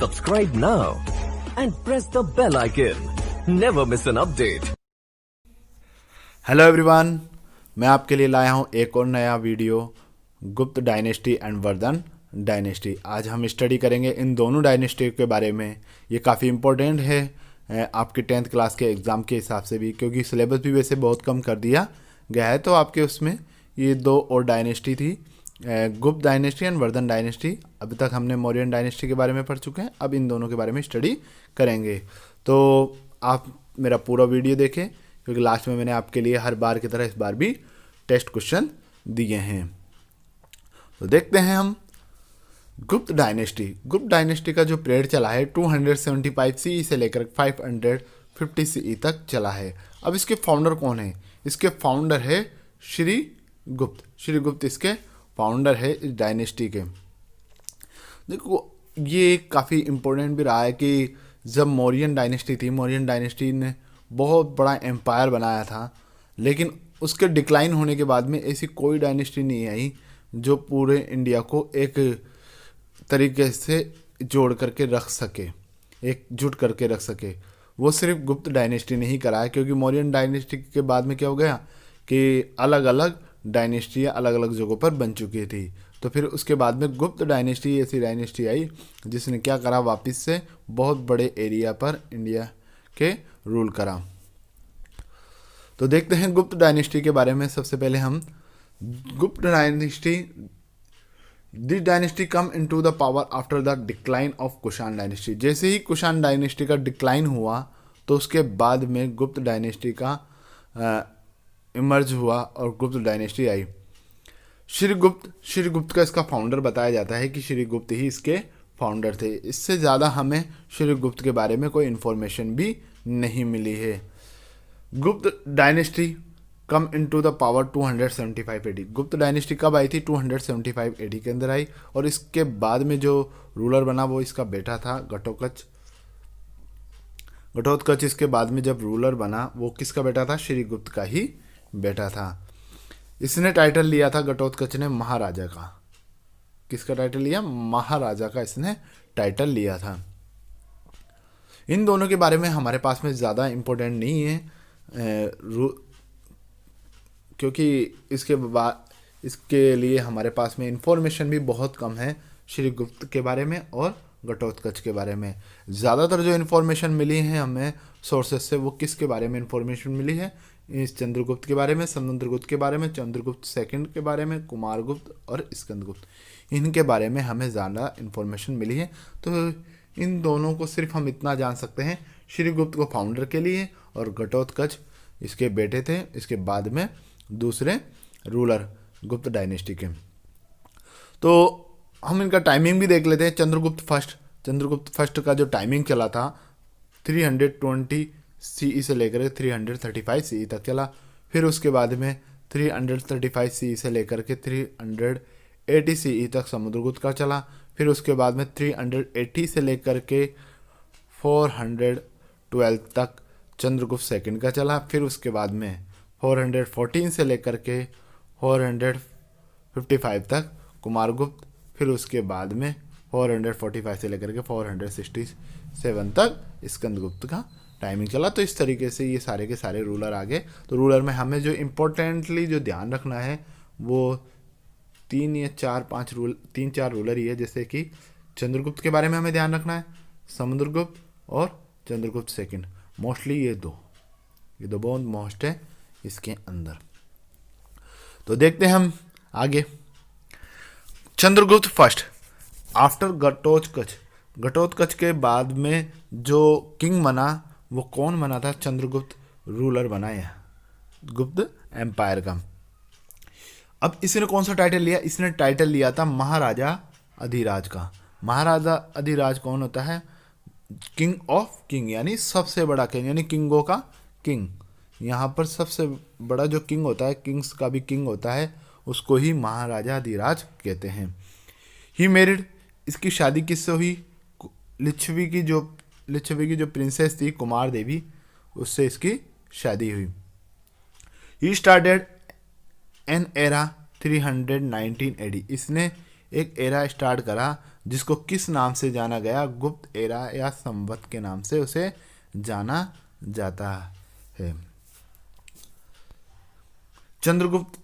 Subscribe now and press the bell icon. Never miss an update. Hello everyone, मैं आपके लिए लाया हूँ एक और नया वीडियो गुप्त डायनेस्टी एंड वर्धन डायनेस्टी। आज हम स्टडी करेंगे इन दोनों डायनेस्टी के बारे में। ये काफ़ी इम्पोर्टेंट है आपके 10th क्लास के एग्ज़ाम के हिसाब से भी, क्योंकि सिलेबस भी वैसे बहुत कम कर दिया गया है। तो आपके उसमें ये दो और डायनेस्टी थी, गुप्त डायनेस्टी एंड वर्धन डायनेस्टी। अभी तक हमने मौर्यन डायनेस्टी के बारे में पढ़ चुके हैं, अब इन दोनों के बारे में स्टडी करेंगे। तो आप मेरा पूरा वीडियो देखें, क्योंकि लास्ट में मैंने आपके लिए हर बार की तरह इस बार भी टेस्ट क्वेश्चन दिए हैं। तो देखते हैं हम गुप्त डायनेस्टी। गुप्त डायनेस्टी का जो पीरियड चला है 275 CE से लेकर 550 CE तक चला है। अब इसके फाउंडर कौन है? इसके फाउंडर है श्री गुप्त। श्री गुप्त इसके फाउंडर है इस डायनेस्टी के। देखो, ये काफ़ी इम्पोर्टेंट भी रहा है कि जब मौर्यन डायनेस्टी थी, मौर्यन डायनेस्टी ने बहुत बड़ा एम्पायर बनाया था, लेकिन उसके डिक्लाइन होने के बाद में ऐसी कोई डायनेस्टी नहीं आई जो पूरे इंडिया को एक तरीके से जोड़ करके रख सके, एकजुट करके रख सके। वो सिर्फ गुप्त डायनेस्टी ने ही करा है, क्योंकि मौर्यन डायनेस्टी के बाद में क्या हो गया कि अलग अलग डायनेस्टियाँ अलग अलग जगहों पर बन चुकी थी। तो फिर उसके बाद में गुप्त डायनेस्टी ऐसी डायनेस्टी आई जिसने क्या करा, वापस से बहुत बड़े एरिया पर इंडिया के रूल करा। तो देखते हैं गुप्त डायनेस्टी के बारे में। सबसे पहले हम गुप्त dynasty, this dynasty come into the power after the decline of Kushan dynasty. जैसे ही कुषाण डायनेस्टी का डिक्लाइन हुआ तो उसके बाद में गुप्त डायनेस्टी का इमर्ज हुआ और गुप्त डायनेस्टी आई। श्रीगुप्त का इसका फाउंडर बताया जाता है कि श्रीगुप्त ही इसके फाउंडर थे। इससे ज़्यादा हमें श्रीगुप्त के बारे में कोई इन्फॉर्मेशन भी नहीं मिली है। गुप्त dynasty come into the power 275 AD। गुप्त डायनेस्टी कब आई थी? 275 AD के अंदर आई। और इसके बाद में जो रूलर बना वो इसका बेटा था घटोत्कच। घटोत्कच इसके बाद में जब रूलर बना वो किसका बेटा था? श्रीगुप्त का ही बेटा था। इसने टाइटल लिया था, घटोत्कच ने, महाराजा का। किसका टाइटल लिया? महाराजा का इसने टाइटल लिया था। इन दोनों के बारे में हमारे पास में ज़्यादा इम्पोर्टेंट नहीं है, क्योंकि इसके लिए हमारे पास में इंफॉर्मेशन भी बहुत कम है श्रीगुप्त के बारे में और घटोत्कच के बारे में। ज़्यादातर जो इन्फॉर्मेशन मिली है हमें सोर्सेस से, वो किसके बारे में इन्फॉर्मेशन मिली है? इस चंद्रगुप्त के बारे में, समुद्रगुप्त के बारे में, चंद्रगुप्त सेकंड के बारे में, कुमारगुप्त और स्कंदगुप्त, इनके बारे में हमें ज़्यादा इन्फॉर्मेशन मिली है। तो इन दोनों को सिर्फ हम इतना जान सकते हैं, श्रीगुप्त को फाउंडर के लिए और घटोत्कच इसके बेटे थे, इसके बाद में दूसरे रूलर गुप्त डायनेस्टी के। तो हम इनका टाइमिंग भी देख लेते हैं। चंद्रगुप्त फर्स्ट का जो टाइमिंग चला था 320 CE से लेकर 335 CE तक चला। फिर उसके बाद में 335 CE से लेकर के 380 CE तक समुद्रगुप्त का चला। फिर उसके बाद में 380 से लेकर के 412 तक चंद्रगुप्त सेकंड का चला। फिर उसके बाद में 414 से लेकर के 455 तक कुमारगुप्त। फिर उसके बाद में 445 से लेकर के 467 तक स्कंदगुप्त का टाइमिंग चला। तो इस तरीके से ये सारे के सारे रूलर आ गए। तो रूलर में हमें जो इम्पोर्टेंटली जो ध्यान रखना है वो 3-4 रूलर ही है। जैसे कि चंद्रगुप्त के बारे में हमें ध्यान रखना है, समुद्रगुप्त और चंद्रगुप्त सेकंड। मोस्टली ये दो बहुत मोस्ट है इसके अंदर। तो देखते हैं हम आगे। चंद्रगुप्त फर्स्ट आफ्टर घटोत्कच के बाद में जो किंग बना वो कौन बना था? चंद्रगुप्त रूलर बनाया गुप्त एम्पायर का। अब इसने कौन सा टाइटल लिया? इसने टाइटल लिया था महाराजा अधिराज का। महाराजा अधिराज कौन होता है? किंग ऑफ किंग, यानी सबसे बड़ा किंग, यानी किंगों का किंग। यहाँ पर सबसे बड़ा जो किंग होता है, किंग्स का भी किंग होता है, उसको ही महाराजा अधिराज कहते हैं। ही मैरिड, इसकी शादी किससे हुई? लिच्छवी की जो प्रिंसेस थी कुमार देवी, उससे इसकी शादी हुई। He started an era 319 AD। इसने एक एरा स्टार्ट करा जिसको किस नाम से जाना गया? गुप्त एरा या संवत के नाम से उसे जाना जाता है। Chandragupta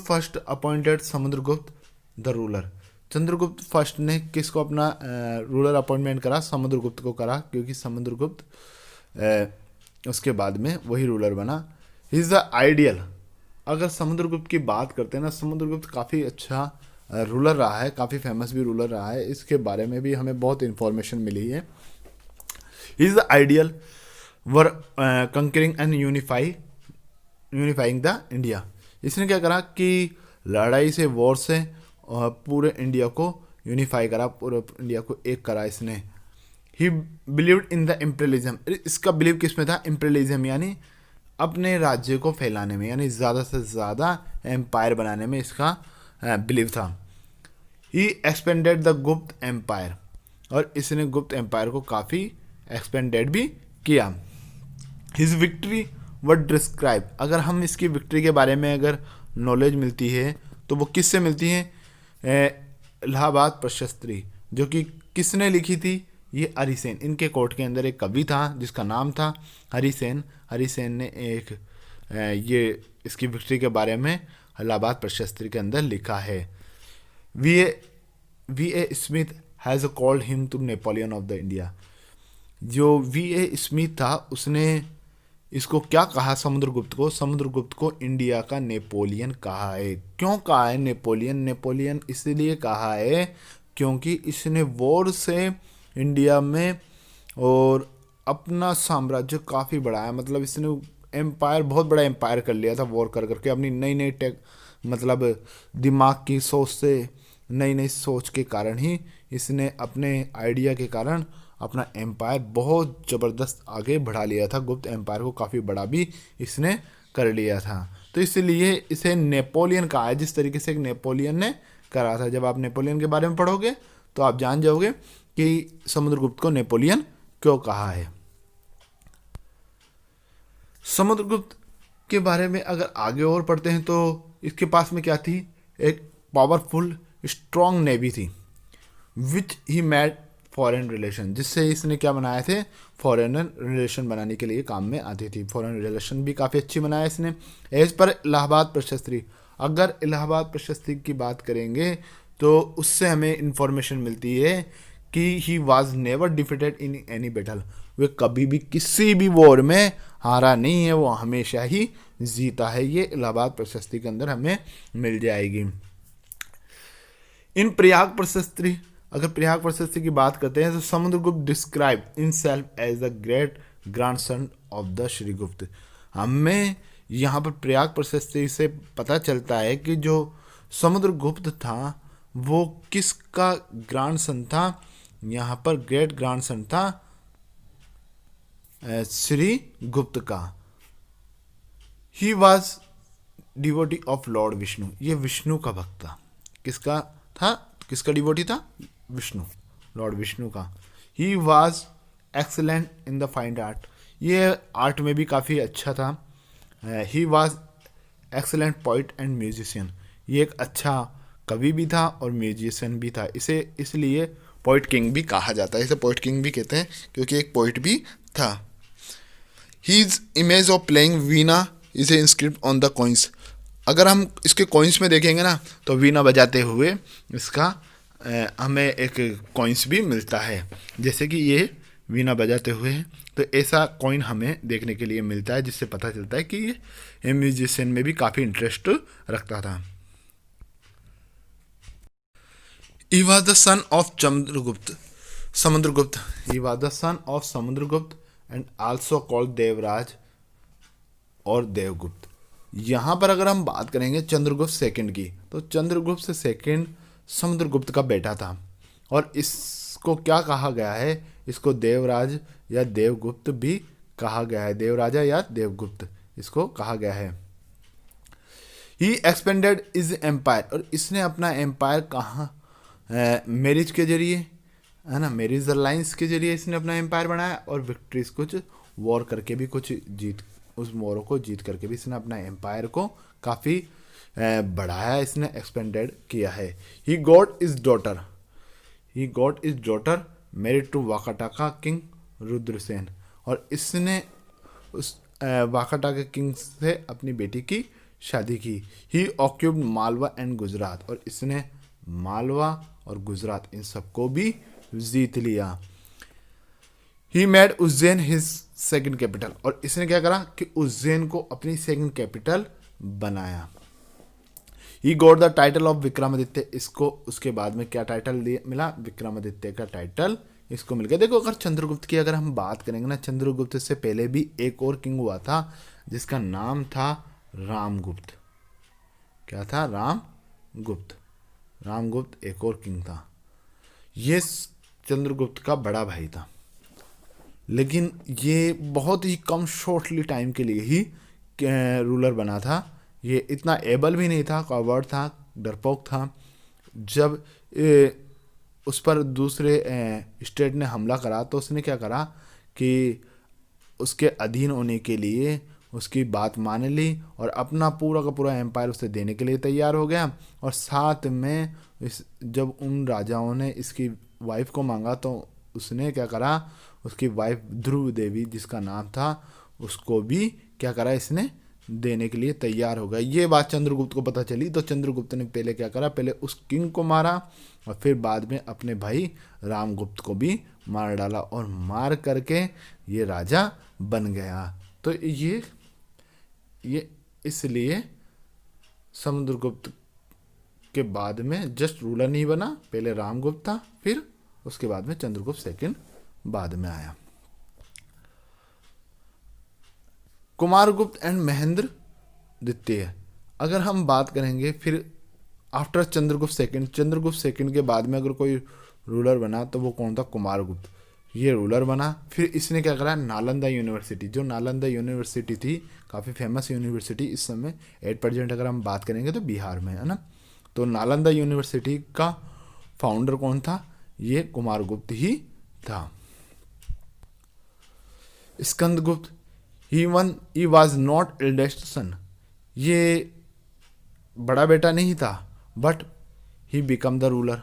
first appointed Samudragupta the ruler. Chandragupta first ने किसको अपना रूलर अपॉइंटमेंट करा? समुद्रगुप्त को करा, क्योंकि समुद्रगुप्त उसके बाद में वही रूलर बना। He is the ideal. अगर समुद्रगुप्त की बात करते हैं ना, समुद्रगुप्त काफ़ी अच्छा रूलर रहा है, काफ़ी फेमस भी रूलर रहा है। इसके बारे में भी हमें बहुत इन्फॉर्मेशन मिली है। He is the ideal were concurring and unifying the India. इसने क्या करा कि लड़ाई से, वॉर से पूरे इंडिया को यूनिफाई करा, पूरे इंडिया को एक करा इसने। ही बिलीव्ड इन द इम्पीरियलिज्म। इसका बिलीव किस में था? इम्पीरियलिज्म, यानी अपने राज्य को फैलाने में, यानी ज़्यादा से ज़्यादा एम्पायर बनाने में इसका बिलीव था। ही एक्सपेंडेड द गुप्त एम्पायर, और इसने गुप्त एम्पायर को काफ़ी एक्सपेंडेड भी किया। हिज विक्ट्री वर डिस्क्राइब। अगर हम इसकी विक्ट्री के बारे में अगर नॉलेज मिलती है तो वो किससे मिलती है? इलाहाबाद प्रशस्त्री, जो कि किसने लिखी थी? ये हरिसेन। इनके कोर्ट के अंदर एक कवि था जिसका नाम था हरिसेन। हरिसेन ने एक ये इसकी विक्ट्री के बारे में इलाहाबाद प्रशस्त्री के अंदर लिखा है। V A Smith has called him to Napoleon of the India. जो वी.ए. स्मिथ था उसने इसको क्या कहा? समुद्रगुप्त को इंडिया का नेपोलियन कहा है। क्यों कहा है नेपोलियन इसलिए कहा है क्योंकि इसने वॉर से इंडिया में और अपना साम्राज्य काफ़ी बढ़ाया। मतलब इसने एम्पायर, बहुत बड़ा एम्पायर कर लिया था वॉर कर करके। अपनी नई टेक, मतलब दिमाग की सोच से, नई सोच के कारण ही इसने, अपने आइडिया के कारण अपना एम्पायर बहुत ज़बरदस्त आगे बढ़ा लिया था। गुप्त एम्पायर को काफ़ी बड़ा भी इसने कर लिया था, तो इसलिए इसे नेपोलियन कहा है, जिस तरीके से एक नेपोलियन ने करा था। जब आप नेपोलियन के बारे में पढ़ोगे तो आप जान जाओगे कि समुद्रगुप्त को नेपोलियन क्यों कहा है। समुद्रगुप्त के बारे में अगर आगे और पढ़ते हैं तो इसके पास में क्या थी? एक पावरफुल स्ट्रॉन्ग नेवी थी, विच ही मेड फॉरेन रिलेशन, जिससे इसने क्या बनाए थे? फॉरेन रिलेशन बनाने के लिए काम में आती थी। फॉरेन रिलेशन भी काफ़ी अच्छी बनाया इसने। एज पर इलाहाबाद प्रशस्त्री, अगर इलाहाबाद प्रशस्त्री की बात करेंगे तो उससे हमें इंफॉर्मेशन मिलती है कि he was never defeated in any battle. वे कभी भी किसी भी वॉर में हारा नहीं है, वो हमेशा ही जीता है। ये इलाहाबाद प्रशस्त्री के अंदर हमें मिल जाएगी। इन प्रयाग प्रशस्त्री, अगर प्रयाग प्रशस्त्री की बात करते हैं तो Samudragupta describe in self as the great grandson of the Srigupta. हमें यहाँ पर प्रयाग प्रशस्त्री से पता चलता है कि जो समुद्रगुप्त था वो किसका ग्रैंडसन था? यहाँ पर ग्रेट ग्रैंडसन था श्रीगुप्त का। He was devotee of Lord Vishnu, ये विष्णु का भक्त था। किसका था? किसका डिवोटी था? विष्णु, लॉर्ड विष्णु का। He was excellent in the fine art, ये आर्ट में भी काफ़ी अच्छा था। He was excellent poet and musician, ये एक अच्छा कवि भी था और म्यूजिशियन भी था। इसे इसलिए पोइट किंग भी कहा जाता है। इसे पोइट किंग भी कहते हैं क्योंकि एक पोइट भी था। His image of playing veena is a inscript on the coins. अगर हम इसके कॉइन्स में देखेंगे ना तो वीणा बजाते हुए इसका हमें एक कॉइन्स भी मिलता है, जैसे कि ये वीणा बजाते हुए है। तो ऐसा कॉइन हमें देखने के लिए मिलता है, जिससे पता चलता है कि ये म्यूजिशियन में भी काफ़ी इंटरेस्ट रखता था। ही was the son of Samudragupta. He was the son of Samudragupta and also called Devraj और देवगुप्त। यहाँ पर अगर हम बात करेंगे चंद्रगुप्त सेकंड की, तो चंद्रगुप्त सेकंड समुद्रगुप्त का बेटा था और इसको क्या कहा गया है? इसको देवराज या देवगुप्त भी कहा गया है। देवराजा या देवगुप्त इसको कहा गया है। ही एक्सपेंडेड इज एम्पायर, और इसने अपना एम्पायर कहाँ? मैरिज के जरिए, है ना, मैरिज अलायंस के जरिए इसने अपना एम्पायर बनाया, और विक्ट्रीज कुछ वॉर करके भी कुछ उस वॉरों को जीत करके भी इसने अपना एम्पायर को काफ़ी बढ़ाया, इसने एक्सपेंडेड किया है। He got is daughter, he got is daughter married to Vakataka king Rudrasen, और इसने उस वाकाटाका किंग से अपनी बेटी की शादी की। ही ऑक्यूप्ड मालवा एंड गुजरात, और इसने मालवा और गुजरात इन सबको भी जीत लिया। He made Ujjain his second capital, और इसने क्या करा कि उज्जैन को अपनी सेकंड कैपिटल बनाया। He got the title of Vikramaditya, इसको उसके बाद में क्या टाइटल मिला, विक्रमादित्य का टाइटल इसको मिल गया। देखो अगर चंद्रगुप्त की अगर हम बात करेंगे ना, चंद्रगुप्त से पहले भी एक और किंग हुआ था जिसका नाम था रामगुप्त। क्या था? रामगुप्त। रामगुप्त एक और किंग था, ये चंद्रगुप्त का बड़ा भाई था, लेकिन ये बहुत ही कम शॉर्टली टाइम के लिए ही रूलर बना था। ये इतना एबल भी नहीं था, कॉवर्ड था, डरपोक था। जब उस पर दूसरे स्टेट ने हमला करा तो उसने क्या करा कि उसके अधीन होने के लिए उसकी बात मान ली और अपना पूरा का पूरा एम्पायर उसे देने के लिए तैयार हो गया। और साथ में जब उन राजाओं ने इसकी वाइफ को मांगा तो उसने क्या करा, उसकी वाइफ ध्रुव देवी जिसका नाम था उसको भी क्या करा, इसने देने के लिए तैयार हो गया। ये बात चंद्रगुप्त को पता चली तो चंद्रगुप्त ने पहले क्या करा, पहले उस किंग को मारा और फिर बाद में अपने भाई रामगुप्त को भी मार डाला और मार करके ये राजा बन गया। तो ये इसलिए समुद्रगुप्त के बाद में जस्ट रूलर नहीं बना, पहले रामगुप्त था, फिर उसके बाद में चंद्रगुप्त सेकंड बाद में आया। कुमारगुप्त एंड महेंद्र द्वितीय, अगर हम बात करेंगे फिर आफ्टर चंद्रगुप्त सेकंड के बाद में अगर कोई रूलर बना तो वो कौन था? कुमारगुप्त। ये रूलर बना। फिर इसने क्या करा, नालंदा यूनिवर्सिटी, जो नालंदा यूनिवर्सिटी थी काफ़ी फेमस यूनिवर्सिटी इस समय एट प्रेजेंट अगर हम बात करेंगे तो बिहार में है ना, तो नालंदा यूनिवर्सिटी का फाउंडर कौन था? ये कुमारगुप्त ही था। Skandagupta, he was not eldest son, ये बड़ा बेटा नहीं था, but he become the ruler,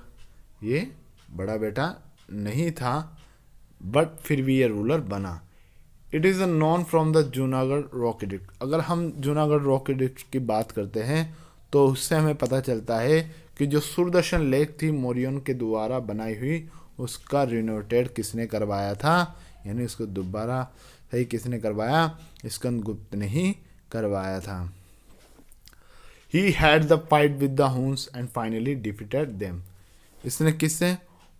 ये बड़ा बेटा नहीं था बट फिर भी ये रूलर बना। It is non from the Junagadh rock edict, अगर हम जूनागढ़ रॉक एडिक्ट की बात करते हैं तो उससे हमें पता चलता है कि जो सुदर्शन लेक थी मौर्यों के द्वारा बनाई हुई, उसका रिनोवेटेड किसने करवाया था, यानी उसको दोबारा सही किसने करवाया? स्कंदगुप्त ने ही करवाया था। He had the fight with the Huns and finally defeated them, इसने किससे?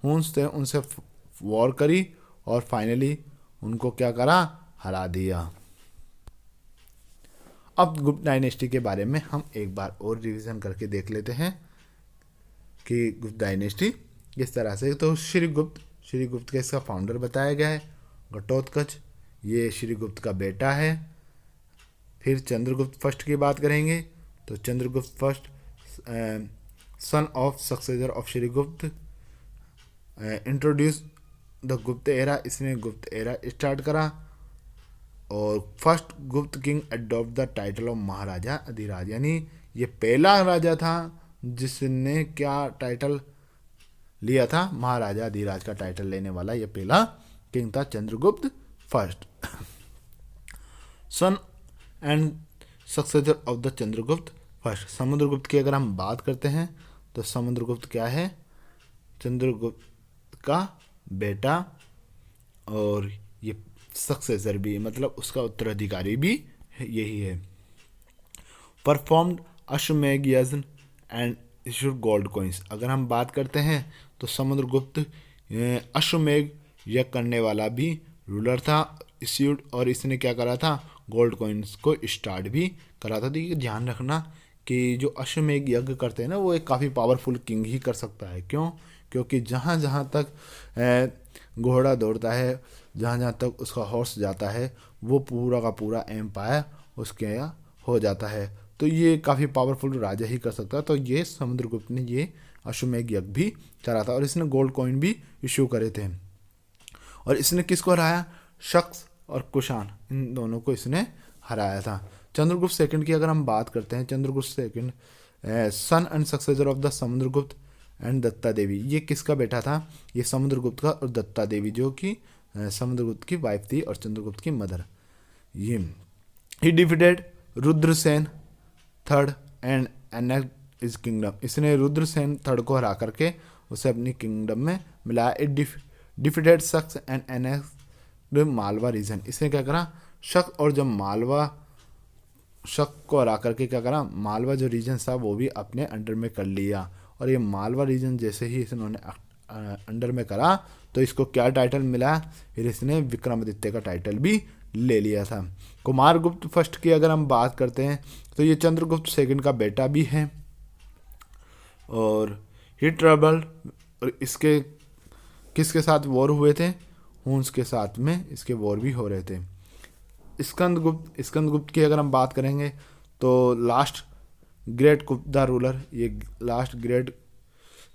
हुन्स थे, उनसे वॉर करी और फाइनली उनको क्या करा? हरा दिया। अब गुप्त डायनेस्टी के बारे में हम एक बार और रिवीजन करके देख लेते हैं कि गुप्त डायनेस्टी किस तरह से। तो श्रीगुप्त का इसका फाउंडर बताया गया है घटोत्कच, ये श्रीगुप्त का बेटा है। फिर चंद्रगुप्त फर्स्ट की बात करेंगे तो Chandragupta first son of successor of Shrigupta introduce the Gupta era, इसने गुप्त एरा स्टार्ट करा। और first Gupta king adopt the title of Maharaja Adhiraj, यानी ये पहला राजा था जिसने क्या टाइटल लिया था? महाराजा अधिराज का टाइटल लेने वाला ये पहला किंग था, Chandragupta first. Son and successor of the Chandragupta first, Samudragupta की अगर हम बात करते हैं तो समुद्रगुप्त क्या है? चंद्रगुप्त का बेटा और ये सक्सेसर भी, मतलब उसका उत्तराधिकारी भी यही है। परफॉर्म्ड अश्वमेध यज्ञ एंड इशूड गोल्ड कॉइन्स, अगर हम बात करते हैं तो समुद्रगुप्त अश्वमेध यज्ञ करने वाला भी रूलर था, इश्यूड, और इसने क्या करा था? गोल्ड कॉइन्स को स्टार्ट भी करा था। तो ये ध्यान रखना कि जो अश्वमेध यज्ञ करते हैं ना, वो एक काफ़ी पावरफुल किंग ही कर सकता है। क्यों? क्योंकि जहाँ जहाँ तक घोड़ा दौड़ता है, जहाँ जहाँ तक उसका हॉर्स जाता है, वो पूरा का पूरा एम्पायर उसके यहाँ हो जाता है। तो ये काफ़ी पावरफुल राजा ही कर सकता है। तो ये समुद्रगुप्त ने ये अश्वमेध यज्ञ भी करा था और इसने गोल्ड कॉइन भी इशू करे थे। और इसने किसको हराया? शक्स और कुषाण, इन दोनों को इसने हराया था। चंद्रगुप्त सेकंड की अगर हम बात करते हैं, Chandragupta second son and successor of the Samudragupta and Datta Devi. ये किसका बेटा था? ये समुद्रगुप्त का, और दत्ता देवी जो कि समुद्रगुप्त की वाइफ थी और चंद्रगुप्त की मदर। ये he defeated Rudrasen third and annexed is kingdom. इसने रुद्रसेन थर्ड को हरा करके उसे अपनी किंगडम में मिलाया। इट डिफीटेड शख्स एंड एनेक्ट मालवा रीजन। इसने क्या करा? शक और जब मालवा शक को हरा करके क्या करा? मालवा जो रीजन था वो भी अपने अंडर में कर लिया। और ये मालवा रीजन जैसे ही इन्होंने अंडर में करा तो इसको क्या टाइटल मिला? फिर इसने विक्रमादित्य का टाइटल भी ले लिया था। कुमारगुप्त फर्स्ट की अगर हम बात करते हैं तो ये चंद्रगुप्त सेकंड का बेटा भी है, और ही ट्रबल, और इसके किसके साथ वॉर हुए थे? हुन्स के साथ में इसके वॉर भी हो रहे थे। स्कंदगुप्त की अगर हम बात करेंगे तो लास्ट ग्रेट गुप्त रूलर, ये लास्ट ग्रेट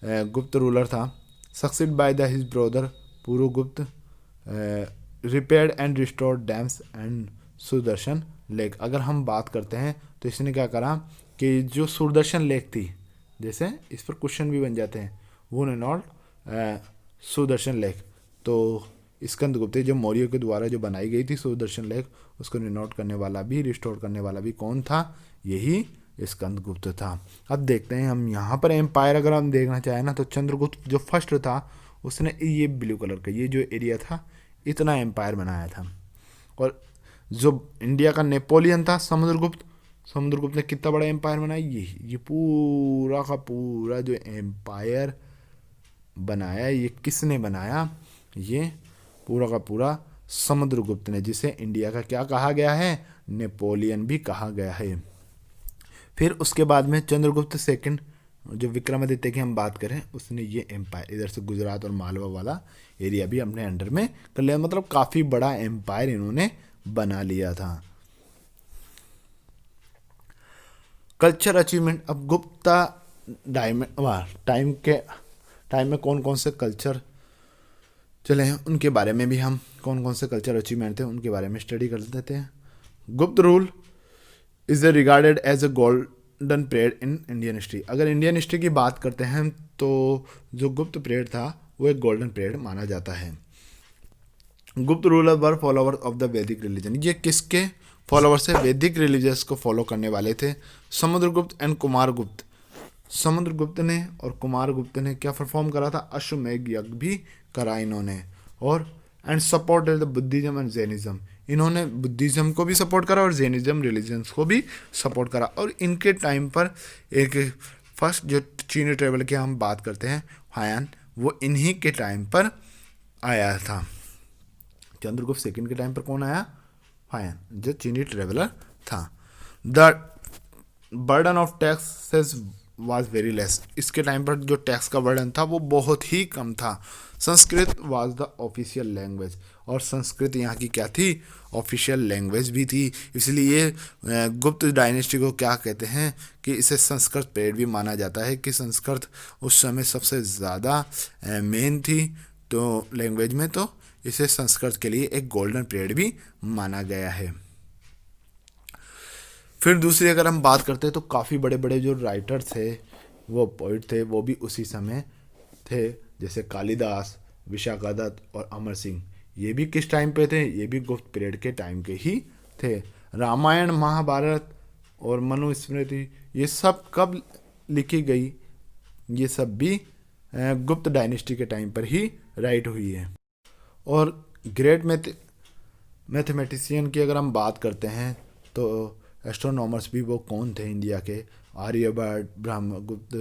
गुप्त रूलर था। Succeed by the his brother Purugupta, repaired and restored dams and Sudarshan lake. अगर हम बात करते हैं तो इसने क्या करा कि जो सुदर्शन लेक थी, जैसे इस पर क्वेश्चन भी बन जाते हैं, वो नॉट सुदर्शन लेक, तो स्कंदगुप्त जो मौर्य के द्वारा जो बनाई गई थी सुदर्शन लेक, उसको रिनोट करने वाला भी, रिस्टोर करने वाला भी कौन था? यही स्कंदगुप्त था। अब देखते हैं हम यहाँ पर एम्पायर अगर हम देखना चाहें ना, तो चंद्रगुप्त जो फर्स्ट था उसने ये ब्लू कलर का ये जो एरिया था इतना एम्पायर बनाया था। और जो इंडिया का नेपोलियन था समुद्रगुप्त ने कितना बड़ा एम्पायर बनाया? ये पूरा का पूरा जो एम्पायर बनाया, ये किसने बनाया? ये पूरा का पूरा समुद्रगुप्त ने, जिसे इंडिया का क्या कहा गया है? नेपोलियन भी कहा गया है। फिर उसके बाद में चंद्रगुप्त सेकंड, जो विक्रमादित्य की हम बात करें, उसने ये एम्पायर इधर से गुजरात और मालवा वाला एरिया भी अपने अंडर में कर लिया। मतलब काफ़ी बड़ा एम्पायर इन्होंने बना लिया था। Culture achievement. अब गुप्ता टाइम में कौन कौन से कल्चर चले हैं उनके बारे में भी हम, कौन कौन से कल्चर अचीवमेंट थे उनके बारे में स्टडी कर देते हैं। Gupta rule is regarded as a golden period in Indian history. अगर इंडियन हिस्ट्री की बात करते हैं तो जो गुप्त पीरियड था वो एक गोल्डन पीरियड माना जाता है। गुप्त ruler were follower of the वैदिक रिलीजन। ये किसके फॉलोवर्स है? वैदिक रिलीजियस को फॉलो करने वाले थे। समुद्रगुप्त एंड कुमारगुप्त। समुद्रगुप्त ने और कुमारगुप्त ने क्या परफॉर्म करा था? अश्वमेध यज्ञ भी करा इन्होंने। और and supported the Buddhism and Jainism. इन्होंने बुद्धिज्म को भी सपोर्ट करा और जैनिज्म रिलीजन्स को भी सपोर्ट करा। और इनके टाइम पर एक फर्स्ट जो चीनी ट्रेवल की हम बात करते हैं हायन, वो इन्हीं के टाइम पर आया था। चंद्रगुप्त सेकंड के टाइम पर कौन आया? हायन, जो चीनी ट्रेवलर था। The burden of taxes was very less. इसके टाइम पर जो टैक्स का बर्डन था वो बहुत ही कम था। Sanskrit was the official language, और संस्कृत यहाँ की क्या थी? ऑफिशियल लैंग्वेज भी थी। इसलिए गुप्त डायनेस्टी को क्या कहते हैं कि इसे संस्कृत पीरियड भी माना जाता है, कि संस्कृत उस समय सबसे ज़्यादा मेन थी तो लैंग्वेज में, तो इसे संस्कृत के लिए एक गोल्डन पीरियड भी माना गया है। फिर दूसरी अगर हम बात करते हैं तो काफ़ी बड़े बड़े जो राइटर थे, वो पोइट थे, वो भी उसी समय थे, जैसे कालिदास, विशाखादत्त और अमर सिंह। ये भी किस टाइम पे थे? ये भी गुप्त पीरियड के टाइम के ही थे। रामायण, महाभारत और मनुस्मृति ये सब कब लिखी गई? ये सब भी गुप्त डायनेस्टी के टाइम पर ही राइट हुई है। और ग्रेट मैथमेटिशियन की अगर हम बात करते हैं तो एस्ट्रोनॉमर्स भी वो कौन थे इंडिया के? आर्यभट्ट, ब्रह्मगुप्त,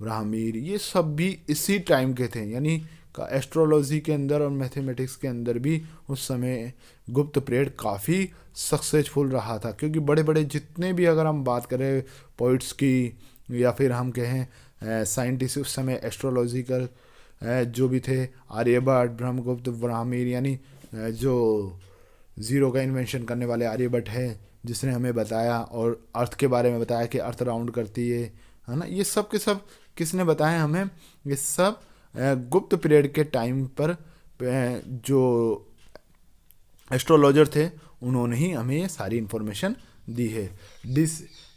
ब्राह्मीर, ये सब भी इसी टाइम के थे। यानी का एस्ट्रोलॉजी के अंदर और मैथमेटिक्स के अंदर भी उस समय गुप्त पीरियड काफ़ी सक्सेसफुल रहा था, क्योंकि बड़े बड़े जितने भी अगर हम बात करें पोइट्स की या फिर हम कहें साइंटिस्ट उस समय एस्ट्रोलॉजिकल जो भी थे, आर्यभट्ट, ब्रह्मगुप्त, ब्राह्मीर, यानी जो ज़ीरो का इन्वेंशन करने वाले आर्यभट्ट है, जिसने हमें बताया और अर्थ के बारे में बताया कि अर्थ राउंड करती है ना, ये सब के सब किसने बताया हमें? ये सब गुप्त पीरियड के टाइम पर जो एस्ट्रोलॉजर थे उन्होंने ही हमें ये सारी इन्फॉर्मेशन दी है।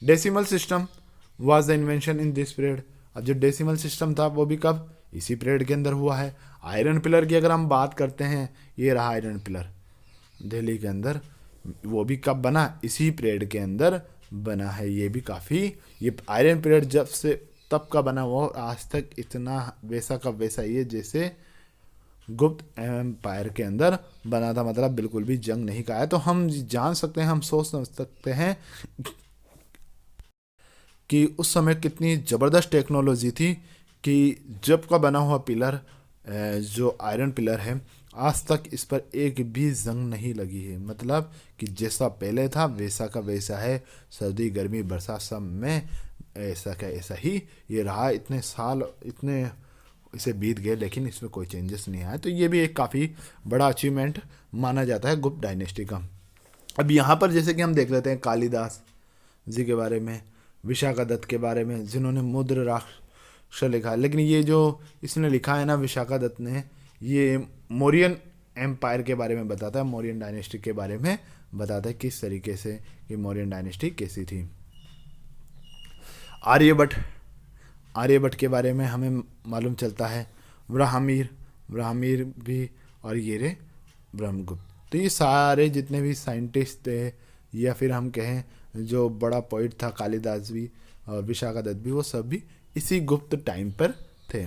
Decimal system was the invention in this period. अब जो डेसिमल सिस्टम था वो भी कब, इसी पीरियड के अंदर हुआ है। आयरन पिलर की अगर हम बात करते हैं, ये रहा आयरन पिलर दिल्ली के अंदर, वो भी कब बना, इसी पीरियड के अंदर बना है। ये भी काफ़ी, ये आयरन पीरियड जब से तब का बना वो आज तक इतना वैसा का वैसा ही है जैसे गुप्त एम्पायर के अंदर बना था, मतलब बिल्कुल भी जंग नहीं का है। तो हम जान सकते हैं, हम सोच समझ सकते हैं कि उस समय कितनी ज़बरदस्त टेक्नोलॉजी थी कि जब का बना हुआ पिलर, जो आयरन पिलर है, आज तक इस पर एक भी जंग नहीं लगी है। मतलब कि जैसा पहले था वैसा का वैसा है, सर्दी गर्मी बरसात सब में ऐसा का ऐसा ही ये रहा। इतने साल इतने इसे बीत गए लेकिन इसमें कोई चेंजेस नहीं आया। तो ये भी एक काफ़ी बड़ा अचीवमेंट माना जाता है गुप्त डायनेस्टी का। अब यहाँ पर जैसे कि हम देख लेते हैं कालिदास जी के बारे में, विशाखादत्त के बारे में, जिन्होंने मुद्र राक्ष लिखा। लेकिन ये जो इसने लिखा है ना विशाखादत्त ने, ये मौर्यन एम्पायर के बारे में बताता है, मौर्यन डायनेस्टी के बारे में बताता है किस तरीके से कि मौर्यन डायनेस्टी कैसी थी। आर्यभट्ट के बारे में हमें मालूम चलता है, ब्राह्मीर भी, और ये रे ब्रह्मगुप्त। तो ये सारे जितने भी साइंटिस्ट थे, या फिर हम कहें जो बड़ा पोइट था कालिदास भी और विशाखादत्त भी, वो सब भी इसी गुप्त टाइम पर थे।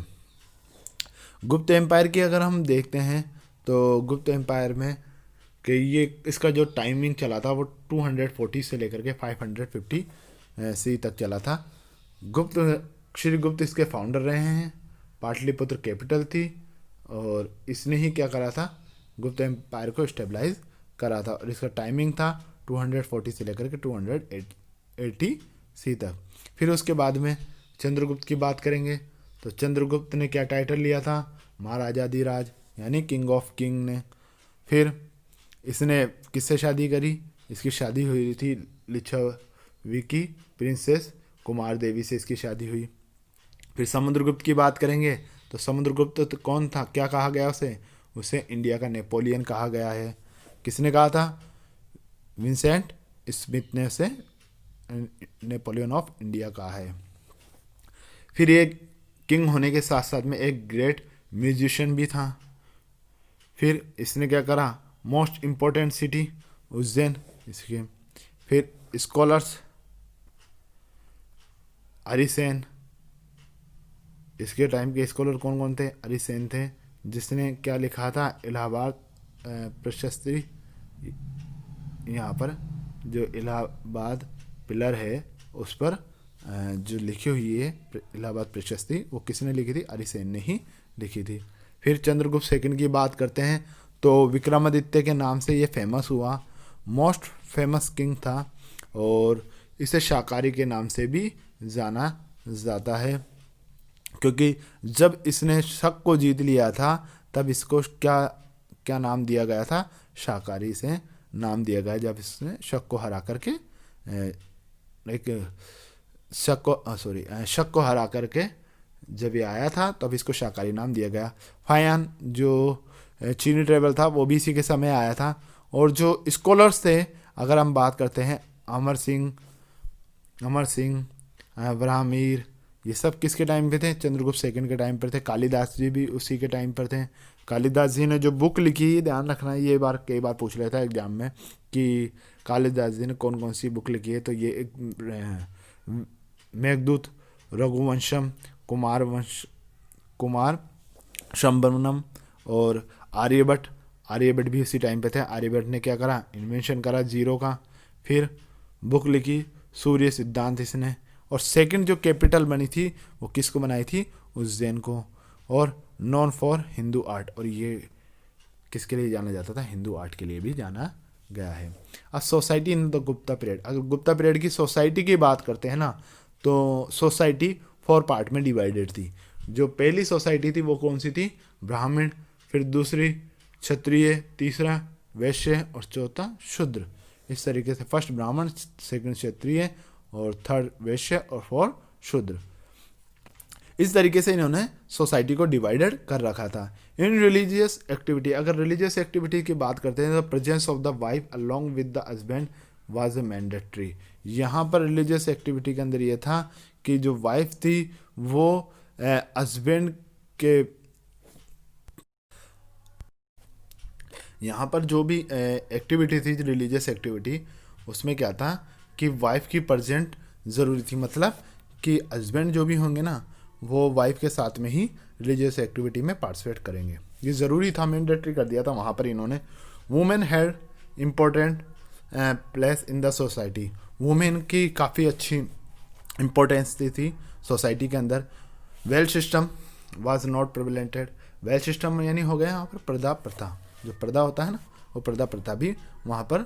गुप्त एम्पायर की अगर हम देखते हैं तो गुप्त एम्पायर में कि ये इसका जो टाइमिंग चला था वो 240 से लेकर के 550 सी तक चला था। श्री गुप्त इसके फाउंडर रहे हैं। पाटलिपुत्र कैपिटल थी और इसने ही क्या करा था, गुप्त एम्पायर को स्टेबलाइज करा था। और इसका टाइमिंग था 240 से लेकर के 280 सी तक। फिर उसके बाद में चंद्रगुप्त की बात करेंगे तो चंद्रगुप्त ने क्या टाइटल लिया था, महाराजाधिराज यानी किंग ऑफ किंग ने। फिर इसने किससे शादी करी, इसकी शादी हुई थी लिच्छवी की प्रिंसेस कुमार देवी से इसकी शादी हुई। फिर समुद्रगुप्त की बात करेंगे तो समुद्रगुप्त तो कौन था, क्या कहा गया उसे इंडिया का नेपोलियन कहा गया है। किसने कहा था, विंसेंट स्मिथ ने उसे नेपोलियन ऑफ इंडिया कहा है। फिर एक किंग होने के साथ साथ में एक ग्रेट म्यूजिशियन भी था। फिर इसने क्या करा, मोस्ट इम्पोर्टेंट सिटी उज्जैन इसके। फिर स्कॉलर्स अरिसेन, इसके टाइम के स्कॉलर कौन कौन थे, अरिसेन थे, जिसने क्या लिखा था, इलाहाबाद प्रशस्ति। यहाँ पर जो इलाहाबाद पिलर है उस पर जो लिखी हुई है इलाहाबाद प्रशस्ति, वो किसने लिखी थी, अरिसेन ने ही लिखी थी। फिर चंद्रगुप्त सेकंड की बात करते हैं तो विक्रमादित्य के नाम से ये फेमस हुआ, मोस्ट फेमस किंग था और इसे शाकाहारी के नाम से भी जाना जाता है, क्योंकि जब इसने शक को जीत लिया था तब इसको क्या नाम दिया गया था, शाकाहारी से नाम दिया गया। जब इसने शक को हरा करके शक को हरा करके जब ये आया था तब इसको शाकाहारी नाम दिया गया। फायान जो चीनी ट्रेवल था वो भी इसी के समय आया था। और जो स्कॉलर्स थे अगर हम बात करते हैं, अमर सिंह ब्राह्मीर, ये सब किसके टाइम पे थे, चंद्रगुप्त सेकंड के टाइम पर थे। कालिदास जी भी उसी के टाइम पर थे। कालिदास जी ने जो बुक लिखी, ध्यान रखना ये कई बार पूछ लेता है एग्जाम में कि कालिदास जी ने कौन कौन सी बुक लिखी है, तो ये एक मेघदूत, रघुवंशम, कुमार शंबरनम और आर्यभट्ट भी उसी टाइम पे थे। आर्यभट्ट ने क्या करा, इन्वेंशन करा जीरो का। फिर बुक लिखी सूर्य सिद्धांत इसने। और सेकंड जो कैपिटल बनी थी वो किसको बनाई थी, उज्जैन को। और नॉन फॉर हिंदू आर्ट, और ये किसके लिए जाना जाता था, हिंदू आर्ट के लिए भी जाना गया है। अब society in the Gupta period, अगर गुप्ता पीरियड की सोसाइटी की बात करते हैं ना तो सोसाइटी 4 पार्ट में डिवाइडेड थी। जो पहली सोसाइटी थी वो कौन सी थी, ब्राह्मण, फिर दूसरी क्षत्रिय, तीसरा वैश्य और चौथा शूद्र। इस तरीके से फर्स्ट ब्राह्मण, सेकंड क्षत्रिय और थर्ड वैश्य और फोर्थ शूद्र। इस तरीके से इन्होंने सोसाइटी को डिवाइडेड कर रखा था। इन रिलीजियस एक्टिविटी, अगर रिलीजियस एक्टिविटी की बात करते हैं तो presence of the wife along with the husband was mandatory. यहाँ पर रिलीजियस एक्टिविटी के अंदर ये था कि जो वाइफ थी वो हस्बैंड के यहाँ पर जो भी एक्टिविटी थी, रिलीजियस एक्टिविटी, उसमें क्या था कि वाइफ की प्रेजेंट ज़रूरी थी। मतलब कि हस्बैंड जो भी होंगे ना वो वाइफ के साथ में ही रिलीजियस एक्टिविटी में पार्टिसिपेट करेंगे, ये ज़रूरी था, मैंडेटरी कर दिया था वहाँ पर इन्होंने। Women had important place in the society, women की काफ़ी अच्छी इम्पोर्टेंस थी सोसाइटी के अंदर। Veil system was not prevalented, veil system यानी हो गया यहाँ पर पर्दा प्रथा, जो पर्दा होता है ना वो पर्दा प्रथा भी वहाँ पर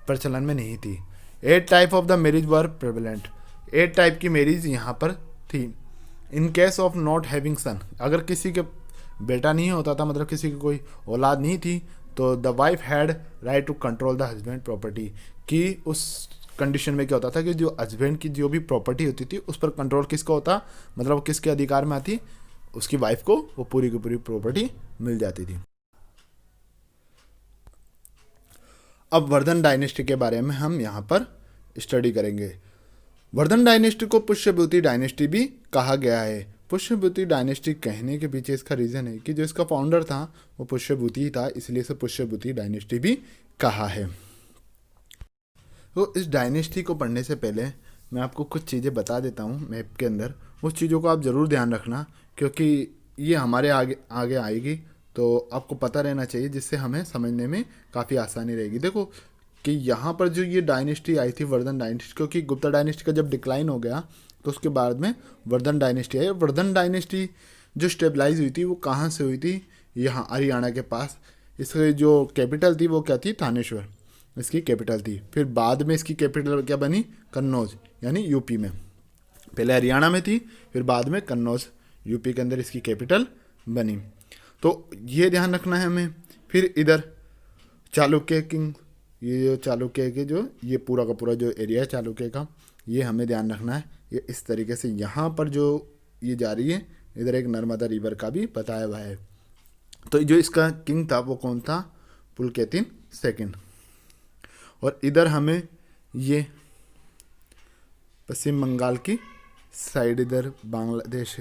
प्रचलन में नहीं थी। 8 type of the marriage were prevalent, 8 type की मैरिज यहाँ पर थी। In case of not having son, अगर किसी के बेटा नहीं होता था, मतलब किसी की कोई औलाद नहीं थी, तो the wife had right to control the husband property, कि उस कंडीशन में क्या होता था कि जो हस्बैंड की जो भी प्रॉपर्टी होती थी उस पर कंट्रोल किसका होता, मतलब वो किसके अधिकार में आती, उसकी वाइफ को वो पूरी की पूरी प्रॉपर्टी मिल जाती थी। अब वर्धन डायनेस्टी के बारे में हम यहाँ पर स्टडी करेंगे। वर्धन डायनेस्टी को पुष्यभूति डायनेस्टी भी कहा गया है। पुष्यभूति डायनेस्टी कहने के पीछे इसका रीज़न है कि जो इसका फाउंडर था वो पुष्यभूति ही था, इसलिए इसे पुष्यभूति डायनेस्टी भी कहा है। तो इस डायनेस्टी को पढ़ने से पहले मैं आपको कुछ चीज़ें बता देता हूँ मैप के अंदर, उस चीज़ों को आप ज़रूर ध्यान रखना, क्योंकि ये हमारे आगे आगे आएगी, तो आपको पता रहना चाहिए, जिससे हमें समझने में काफ़ी आसानी रहेगी। देखो कि यहाँ पर जो ये डायनेस्टी आई थी वर्धन डायनेस्टी, क्योंकि गुप्ता डायनेस्टी का जब डिक्लाइन हो गया तो उसके बाद में वर्धन डायनेस्टी आई। वर्धन डायनेस्टी जो स्टेबलाइज हुई थी वो कहाँ से हुई थी, यहाँ हरियाणा के पास। इसकी जो कैपिटल थी वो क्या थी, थानेश्वर इसकी कैपिटल थी। फिर बाद में इसकी कैपिटल क्या बनी, कन्नौज, यानी यूपी में। पहले हरियाणा में थी, फिर बाद में कन्नौज यूपी के अंदर इसकी कैपिटल बनी। तो ये ध्यान रखना है हमें। फिर इधर चालुक्य किंग, ये जो चालुक्य के जो ये पूरा का पूरा जो एरिया है चालुक्य का, ये हमें ध्यान रखना है। ये इस तरीके से यहाँ पर जो ये जा रही है, इधर एक नर्मदा रिवर का भी बताया हुआ है। तो जो इसका किंग था वो कौन था, पुलकेतिन सेकंड। और इधर हमें ये पश्चिम बंगाल की साइड, इधर बांग्लादेश,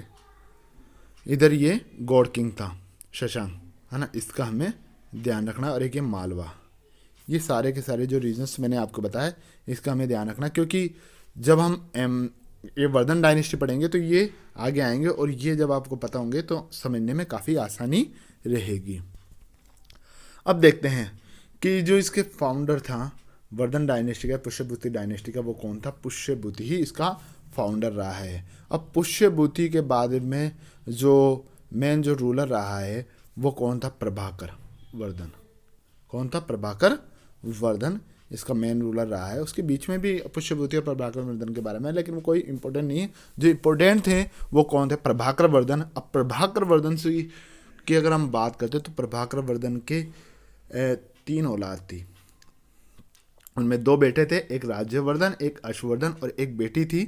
इधर ये गौड़ किंग था शशांक, है ना, इसका हमें ध्यान रखना। और एक ये मालवा, ये सारे के सारे जो रीजन्स मैंने आपको बताया इसका हमें ध्यान रखना, क्योंकि जब हम ये वर्धन डायनेस्टी पढ़ेंगे तो ये आगे आएंगे, और ये जब आपको पता होंगे तो समझने में काफ़ी आसानी रहेगी। अब देखते हैं कि जो इसके फाउंडर था वर्धन डायनेस्टी का, पुष्यभूति डायनेस्टी का, वो कौन था। पुष्यभूति ही इसका फाउंडर रहा है। अब पुष्यभूति के बाद में जो मेन जो रूलर रहा है वो कौन था, प्रभाकर वर्धन। कौन था, प्रभाकर वर्धन इसका मेन रूलर रहा है। उसके बीच में भी पुष्यभूति और प्रभाकर वर्धन के बारे में, लेकिन वो कोई इंपॉर्टेंट नहीं है। जो इंपॉर्टेंट थे वो कौन थे, प्रभाकर वर्धन। अब प्रभाकर वर्धन से की अगर हम बात करते तो प्रभाकर वर्धन के 3 औलाद थी। उनमें 2 बेटे थे, एक राज्यवर्धन, एक अश्ववर्धन, और एक बेटी थी,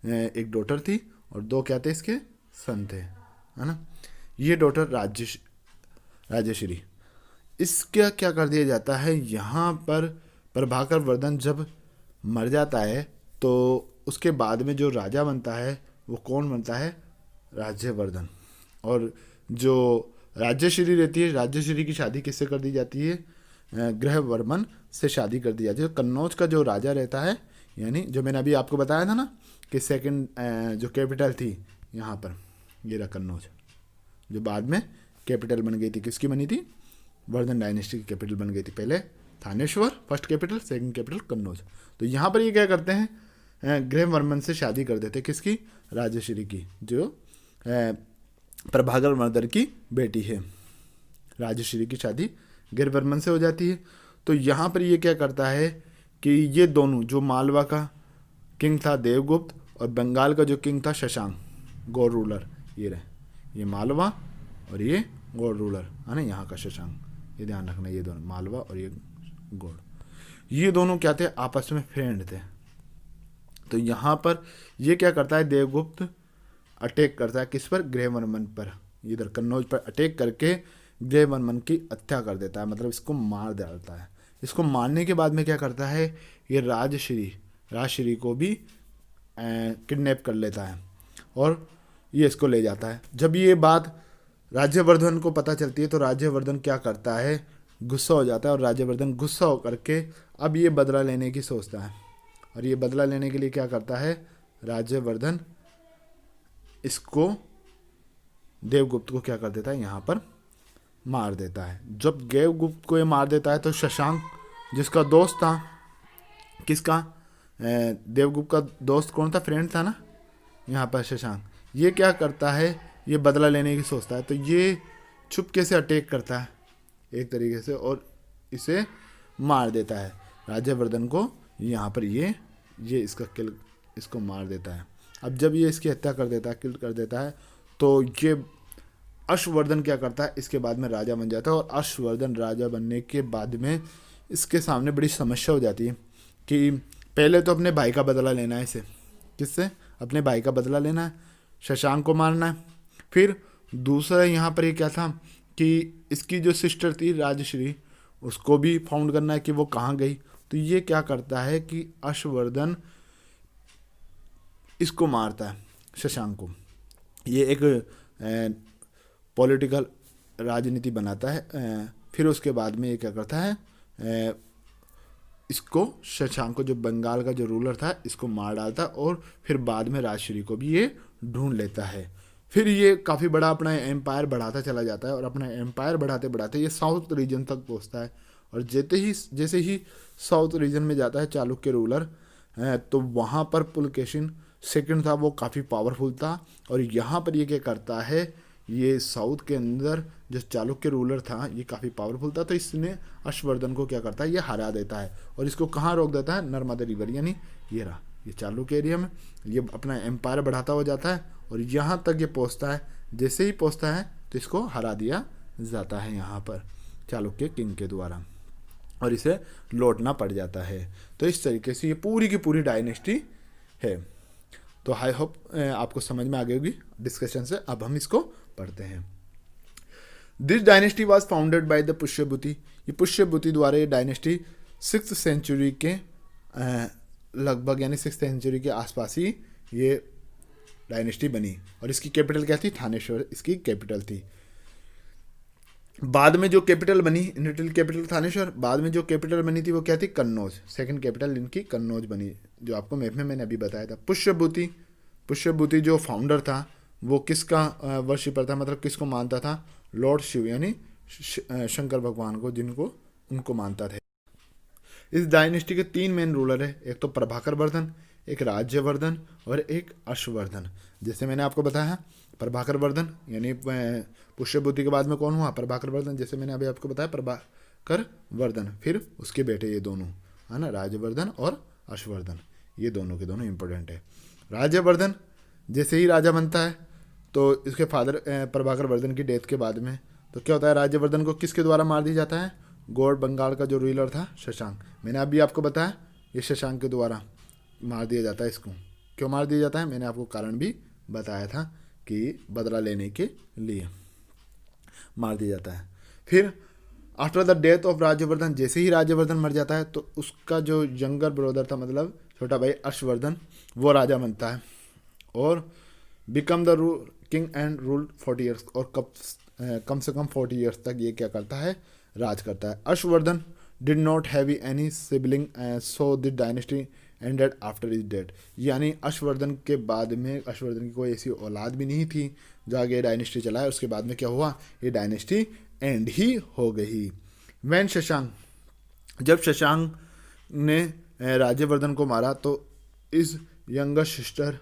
एक डॉटर थी, और 2 क्या थे इसके सन थे, है ना। ये डॉटर राजश्री, इसका क्या कर दिया जाता है, यहाँ पर प्रभाकर वर्धन जब मर जाता है तो उसके बाद में जो राजा बनता है वो कौन बनता है, राज्यवर्धन। और जो राजश्री रहती है, राजश्री की शादी किससे कर दी जाती है, ग्रहवर्मन से शादी कर दी जाती है। कन्नौज का जो राजा रहता है, यानी जो मैंने अभी आपको बताया था ना कि सेकंड जो कैपिटल थी यहाँ पर, ये रहा कन्नौज, जो बाद में कैपिटल बन गई थी, किसकी बनी थी, वर्धन डायनेस्टी की कैपिटल बन गई थी। पहले Thaneshwar first capital, second capital Kannauj. तो यहाँ पर ये क्या करते हैं, ग्रहवर्मन से शादी कर देते, किसकी, राजश्री की, जो प्रभाकर वर्धन की बेटी है। राजश्री की शादी ग्रहवर्मन से हो जाती है। तो यहाँ पर ये क्या करता है कि ये दोनों, जो मालवा का किंग था देवगुप्त और बंगाल का जो किंग था शशांक, गौड़ रूलर, ये रहे, ये मालवा और ये गौड़ रूलर, है ना, यहाँ का शशांक, ये ध्यान रखना, ये दोनों मालवा और ये गौड़, ये दोनों क्या थे, आपस में फ्रेंड थे। तो यहाँ पर ये क्या करता है, देवगुप्त अटैक करता है किस पर, ग्रहवर्मन पर, इधर कन्नौज पर अटैक करके ग्रहवर्मन की हत्या कर देता है, मतलब इसको मार डालता है। इसको मारने के बाद में क्या करता है, ये राजश्री को भी किडनैप कर लेता है और ये इसको ले जाता है। जब ये बात राज्यवर्धन को पता चलती है तो राज्यवर्धन क्या करता है, गुस्सा हो जाता है, और राज्यवर्धन गुस्सा होकर के अब ये बदला लेने की सोचता है। और ये बदला लेने के लिए क्या करता है, राज्यवर्धन इसको देवगुप्त को क्या कर देता है, यहाँ पर मार देता है। जब देवगुप्त को ये मार देता है तो शशांक जिसका दोस्त था, किसका, देवगुप्त का दोस्त कौन था, फ्रेंड था ना यहाँ पर शशांक, ये क्या करता है, ये बदला लेने की सोचता है। तो ये चुपके से अटैक करता है एक तरीके से और इसे मार देता है राज्यवर्धन को। यहाँ पर ये इसको मार देता है। अब जब ये इसकी हत्या कर देता है, किल कर देता है, तो ये हर्षवर्धन क्या करता है, इसके बाद में राजा बन जाता है। और हर्षवर्धन राजा बनने के बाद में इसके सामने बड़ी समस्या हो जाती है कि पहले तो अपने भाई का बदला लेना है इसे, किससे, अपने भाई का बदला लेना है, शशांक को मारना है। फिर दूसरा यहाँ पर ये क्या था कि इसकी जो सिस्टर थी राजश्री, उसको भी फाउंड करना है कि वो कहाँ गई। तो ये क्या करता है कि हर्षवर्धन इसको मारता है, शशांक को। ये एक पॉलिटिकल राजनीति बनाता है। फिर उसके बाद में ये क्या करता है, इसको शशांक को, जो बंगाल का जो रूलर था, इसको मार डालता और फिर बाद में राजश्री को भी ये ढूंढ लेता है। फिर ये काफ़ी बड़ा अपना एम्पायर बढ़ाता चला जाता है और अपना एम्पायर बढ़ाते बढ़ाते ये साउथ रीजन तक पहुंचता है। और जैसे ही साउथ रीजन में जाता है चालुक्य रूलर, तो वहाँ पर पुलकेशिन सेकंड था, वो काफ़ी पावरफुल था। और यहाँ पर ये क्या करता है, ये साउथ के अंदर जो चालुक्य रूलर था ये काफ़ी पावरफुल था, तो इसने हर्षवर्धन को क्या करता है, ये हरा देता है। और इसको कहाँ रोक देता है, नर्मदा रिवर, यानी ये रहा, ये चालुक्य एरिया में ये अपना एम्पायर बढ़ाता हो जाता है और यहाँ तक ये पहुँचता है। जैसे ही पहुँचता है तो इसको हरा दिया जाता है यहाँ पर चालुक्य किंग के द्वारा और इसे लौटना पड़ जाता है। तो इस तरीके से ये पूरी की पूरी डायनेस्टी है। तो आई होप आपको समझ में आ गई होगी डिस्कशन से। अब हम इसको पढ़ते हैं। This dynasty was founded by the Pushyabhuti. ये पुष्यभूति द्वारा ये डायनेस्टी 6th सेंचुरी के लगभग, यानी 6th सेंचुरी के आसपास ही ये डायनेस्टी बनी। और इसकी कैपिटल क्या थी, थानेश्वर इसकी कैपिटल थी। बाद में जो कैपिटल बनी, इनिशियल कैपिटल थानेश्वर, बाद में जो कैपिटल बनी थी वो क्या थी, कन्नौज। सेकंड कैपिटल इनकी कन्नौज बनी, जो आपको मैप में मैंने अभी बताया था। पुष्यभूति जो फाउंडर था वो किसका वर्शिपर था, मतलब किसको मानता था, लॉर्ड शिव, यानी शंकर भगवान को, जिनको उनको मानता था। इस डायनेस्टी के 3 मेन रूलर है, एक तो प्रभाकर वर्धन, एक राज्यवर्धन और एक हर्षवर्धन। जैसे मैंने आपको बताया प्रभाकर वर्धन, यानी पुष्यभूति के बाद में कौन हुआ, प्रभाकर वर्धन। जैसे मैंने अभी आपको बताया प्रभाकर वर्धन, फिर उसके बेटे ये दोनों है ना, राज्यवर्धन और हर्षवर्धन, ये दोनों के दोनों इंपॉर्टेंट है। राज्यवर्धन जैसे ही राजा बनता है तो इसके फादर प्रभाकर वर्धन की डेथ के बाद में तो क्या होता है, राज्यवर्धन को किसके द्वारा मार दिया जाता है, गौड़ बंगाल का जो रूलर था शशांक। मैंने अभी आपको बताया ये शशांक के द्वारा मार दिया जाता है। इसको क्यों मार दिया जाता है, मैंने आपको कारण भी बताया था कि बदला लेने के लिए मार दिया जाता है। फिर after the death of Rajyavardhan, जैसे ही राज्यवर्धन मर जाता है तो उसका जो यंगर ब्रदर था, मतलब छोटा भाई हर्षवर्धन, वो राजा बनता है और become the king and rule 40 years. और कम से कम 40 ईयर्स तक ये क्या करता है, राज करता है। Harshvardhan did not have any sibling so this dynasty ended after his death. यानी हर्षवर्धन के बाद में हर्षवर्धन की कोई ऐसी औलाद भी नहीं थी जो आगे डायनेस्टी चलाए। उसके बाद में क्या हुआ, ये डायनेस्टी एंड ही हो गई। वैन शशांक, जब शशांक ने राज्यवर्धन को मारा तो इस younger sister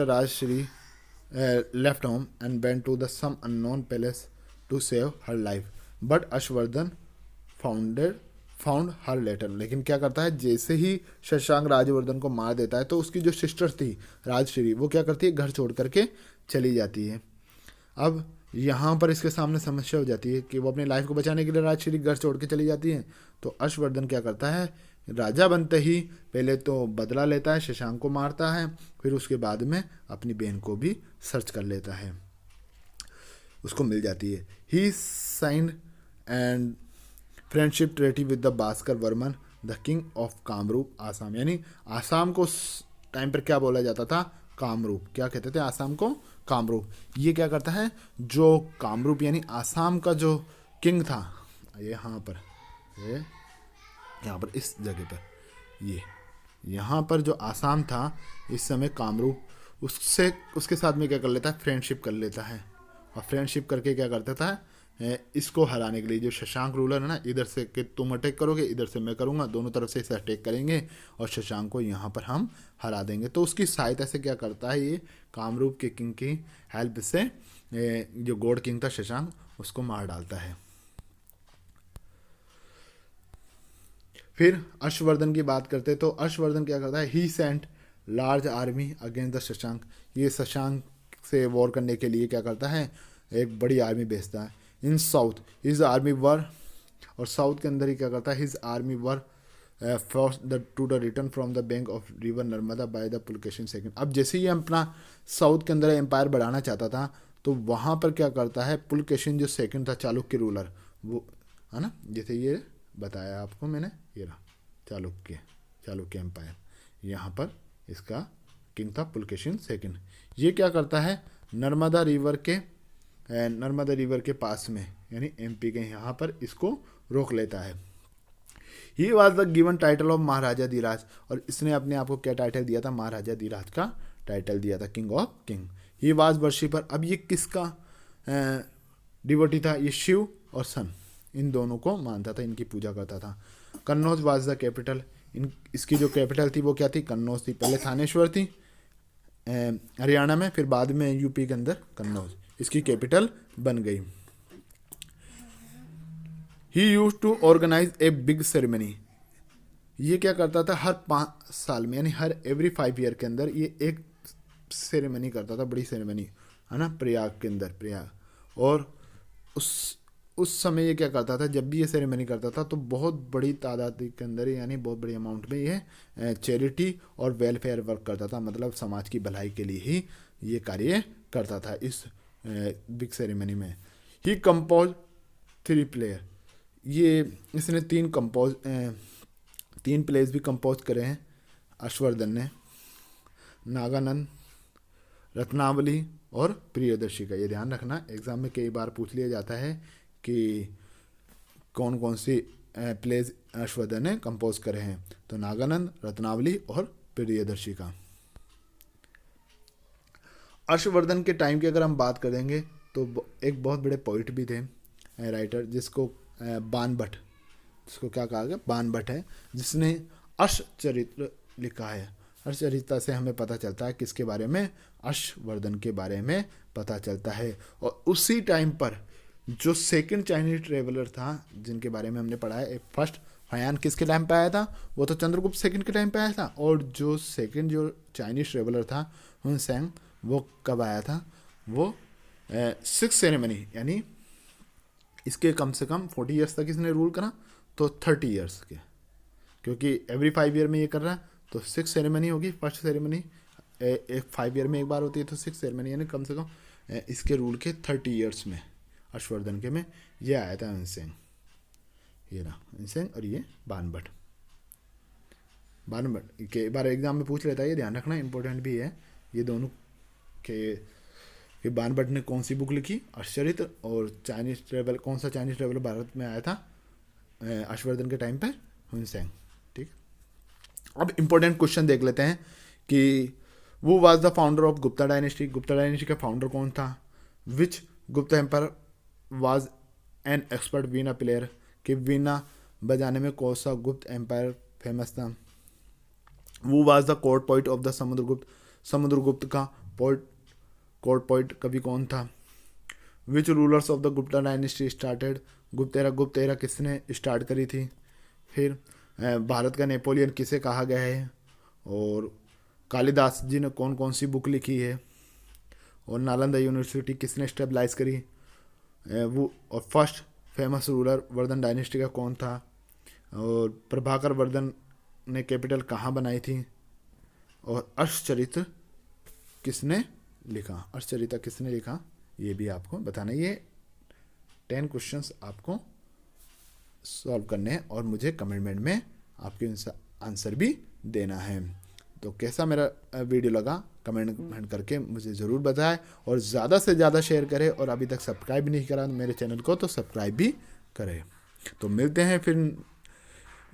Rajshri left home and went to the some unknown palace to save her life, but Harshvardhan found her later। लेकिन क्या करता है, जैसे ही शशांक राज्यवर्धन को मार देता है तो उसकी जो सिस्टर थी राजश्री, वो क्या करती है, घर छोड़ करके चली जाती है। अब यहाँ पर इसके सामने समस्या हो जाती है कि वो अपनी लाइफ को बचाने के लिए राजश्री घर छोड़ के चली जाती है। तो हर्षवर्धन क्या करता है, राजा बनते ही पहले तो बदला लेता है, शशांक को मारता है, फिर उसके बाद में अपनी बहन को भी सर्च कर लेता है, उसको मिल जाती है। He signed and friendship treaty with the Bhaskar Varman the king of Kamrup Assam, यानी आसाम को उस टाइम पर क्या बोला जाता था, कामरूप, क्या कहते थे आसाम को, कामरूप। ये क्या करता है, जो कामरूप यानी आसाम का जो किंग था, ये यहाँ पर इस जगह पर, ये यहाँ पर जो आसाम था इस समय कामरूप, उसके साथ में क्या कर लेता है, फ्रेंडशिप कर लेता है। और फ्रेंडशिप करके क्या करता था, इसको हराने के लिए जो शशांक रूलर है ना, इधर से कि तुम अटैक करोगे, इधर से मैं करूँगा, दोनों तरफ से इसे अटैक करेंगे और शशांक को यहाँ पर हम हरा देंगे। तो उसकी सहायता से क्या करता है, ये कामरूप के किंग की हेल्प से जो गॉड किंग था शशांक, उसको मार डालता है। फिर हर्षवर्धन की बात करते हैं, तो हर्षवर्धन क्या करता है, he sent large army against the Shashank, ये शशांक से वॉर करने के लिए क्या करता है, एक बड़ी आर्मी भेजता है। इन साउथ हिज आर्मी वर, और साउथ के अंदर ही क्या करता है, his army were force the two the return from the bank of river Narmada by the Pulakeshin second. अब जैसे ही अपना साउथ के अंदर एम्पायर बढ़ाना चाहता था, तो वहाँ पर क्या करता है, पुलकेशिन जो सेकंड था चालुक्य रूलर, वो है ना, जैसे ये बताया आपको मैंने, ये रहा चालुक्य एम्पायर, यहाँ पर इसका किंग था पुलकेशिन सेकंड। ये क्या करता है, नर्मदा रिवर के पास में, यानी एमपी के यहाँ पर इसको रोक लेता है। He was the given title of Maharaja Dhiraj, और इसने अपने आप को क्या टाइटल दिया था, महाराजा धीराज का टाइटल दिया था, king of king. He was worshipper, अब ये किसका डिवोटी था, ये शिव और सन, इन दोनों को मानता था, इनकी पूजा करता था। कन्नौज वाज द कैपिटल, इसकी जो कैपिटल थी वो क्या थी, कन्नौज थी। पहले थानेश्वर थी हरियाणा में, फिर बाद में यूपी के अंदर कन्नौज इसकी कैपिटल बन गई। He use to organize a big ceremony, ये क्या करता था, हर 5 साल में, यानी हर एवरी 5 ईयर के अंदर ये एक सेरेमनी करता था, बड़ी सेरेमनी, है ना, प्रयाग के अंदर, प्रयाग। और उस समय ये क्या करता था, जब भी ये सेरेमनी करता था तो बहुत बड़ी तादाद के अंदर, यानी बहुत बड़ी अमाउंट में ये चैरिटी और वेलफेयर वर्क करता था, मतलब समाज की भलाई के लिए ही ये कार्य करता था इस बिग सेरेमनी में। ही कंपोज 3 प्लेयर, ये इसने 3 प्लेयर्स भी कंपोज करे हैं हर्षवर्धन ने, नागानंद, रत्नावली और प्रियदर्शी का। ये ध्यान रखना, एग्जाम में कई बार पूछ लिया जाता है कि कौन कौन सी प्लेज हर्षवर्धन ने कंपोज करे हैं, तो नागानंद, रत्नावली और प्रियदर्शी का। हर्षवर्धन के टाइम की अगर हम बात करेंगे तो एक बहुत बड़े पोइट भी थे, राइटर, जिसको बाणभट्ट, जिसको क्या कहा गया, बाणभट्ट है, जिसने हर्षचरित्र लिखा है। हर्षचरित्र से हमें पता चलता है किसके बारे में, हर्षवर्धन के बारे में पता चलता है। और उसी टाइम पर जो सेकंड चाइनीज ट्रेवलर था, जिनके बारे में हमने पढ़ा है, फर्स्ट हयान किसके टाइम पे आया था, वो तो चंद्रगुप्त सेकंड के टाइम पे आया था, और जो सेकंड जो चाइनीज ट्रेवलर था हुनसेंग, वो कब आया था, वो 6th सेरेमनी, यानी इसके कम से कम 40 ईयर्स तक इसने रूल करा, तो 30 ईयर्स के, क्योंकि एवरी 5 ईयर में ये कर रहा है, तो 6th सेरेमनी होगी। फर्स्ट सेरेमनी 5 ईयर में एक बार होती है, तो 6th सेरेमनी, यानी कम से कम इसके रूल के 30 ईयर्स में, हर्षवर्धन के में ये आया था हुनसेंग, ये रहा हुनसेंग, और ये बाणभट्ट के बार एग्जाम में पूछ लेता है, ये ध्यान रखना, इंपॉर्टेंट भी है ये दोनों कि बाणभट्ट ने कौन सी बुक लिखी, हर्षचरित्र, और चाइनीज ट्रेवल, कौन सा चाइनीज ट्रेवल भारत में आया था हर्षवर्धन के टाइम पर, हुनसेंग। ठीक, अब इंपॉर्टेंट क्वेश्चन देख लेते हैं कि वो was the founder of Gupta dynasty, Gupta dynasty का फाउंडर कौन था, which Gupta empire was an expert veena player, कि वीणा बजाने में कौन सा गुप्त एम्पायर फेमस था। वो was the court poet of the Samudragupta, Samudragupta का कोर्ट पोइट कवि कौन था। Which rulers of the Gupta dynasty started, Gupta era किसने स्टार्ट करी थी। फिर भारत का नेपोलियन किसे कहा गया है, और कालिदास जी ने कौन कौन सी बुक लिखी है, और नालंदा यूनिवर्सिटी किसने स्टेबलाइज करी, वो, और first famous ruler Vardhan dynasty का कौन था, और प्रभाकर वर्धन ने कैपिटल कहाँ बनाई थी, और हर्षचरित्र किसने लिखा, हर्षचरित्र किसने लिखा, ये भी आपको बताना। ये 10 क्वेश्चंस आपको सॉल्व करने हैं और मुझे कमेंट में आपके आंसर भी देना है। तो कैसा मेरा वीडियो लगा कमेंट करके मुझे ज़रूर बताएं और ज़्यादा से ज़्यादा शेयर करें, और अभी तक सब्सक्राइब नहीं करा मेरे चैनल को तो सब्सक्राइब भी करें। तो मिलते हैं फिर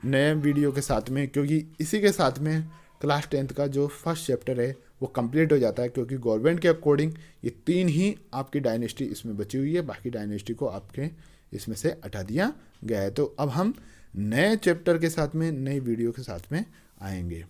नए वीडियो के साथ में, क्योंकि इसी के साथ में क्लास 10th का जो फर्स्ट चैप्टर है वो कंप्लीट हो जाता है, क्योंकि गवर्नमेंट के अकॉर्डिंग ये 3 ही आपकी डायनेस्टी इसमें बची हुई है, बाकी डायनेस्टी को आपके इसमें से हटा दिया गया है। तो अब हम नए चैप्टर के साथ में नई वीडियो के साथ में आएंगे।